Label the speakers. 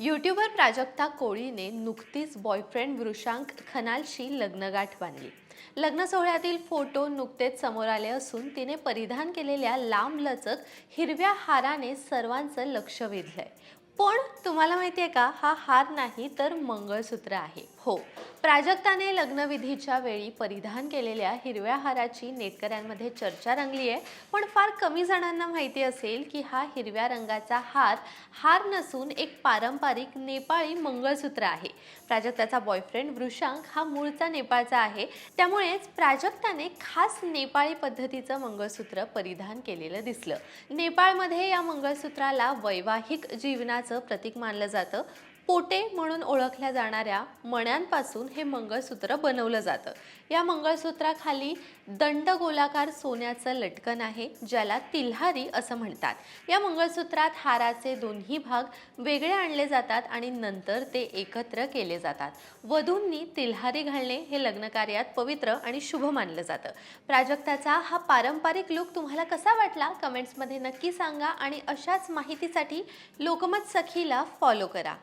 Speaker 1: YouTuber Prajakta कोळीने नुकतीच boyfriend Vrishank खनालशी लग्नगाठ बांधली. लग्न सोहळ्यातील फोटो नुकतेच समोर आले असून तिने परिधान केलेल्या लांबलचक हिरव्या हाराने सर्वांचं लक्ष वेधलंय. पण तुम्हाला माहिती आहे का, हा हार नाही तर मंगळसूत्र आहे. हो, प्राजक्ताने लग्नविधीच्या वेळी परिधान केलेल्या हिरव्या हाराची नेटकऱ्यांमध्ये चर्चा रंगली आहे. पण फार कमी जणांना माहिती असेल की हा हिरव्या रंगाचा हार हार नसून एक पारंपरिक नेपाळी मंगळसूत्र आहे. प्राजक्ताचा बॉयफ्रेंड वृषांक हा मूळचा नेपाळचा आहे. त्यामुळेच प्राजक्ताने खास नेपाळी पद्धतीचं मंगळसूत्र परिधान केलेलं दिसलं. नेपाळमध्ये या मंगळसूत्राला वैवाहिक जीवनाचं प्रतीक मानलं जातं. पोटे म्हणून ओळखल्या जाणाऱ्या मण्यांपासून हे मंगळसूत्र बनवलं जातं. या मंगळसूत्राखाली दंडगोलाकार सोन्याचं लटकन आहे, ज्याला तिल्हारी असं म्हणतात. या मंगळसूत्रात हाराचे दोन्ही भाग वेगळे आणले जातात आणि नंतर ते एकत्र केले जातात. वधूंनी तिल्हारी घालणे हे लग्नकार्यात पवित्र आणि शुभ मानलं जातं. प्राजक्ताचा हा पारंपरिक लुक तुम्हाला कसा वाटला? कमेंट्समध्ये नक्की सांगा आणि अशाच माहितीसाठी लोकमत सखीला फॉलो करा.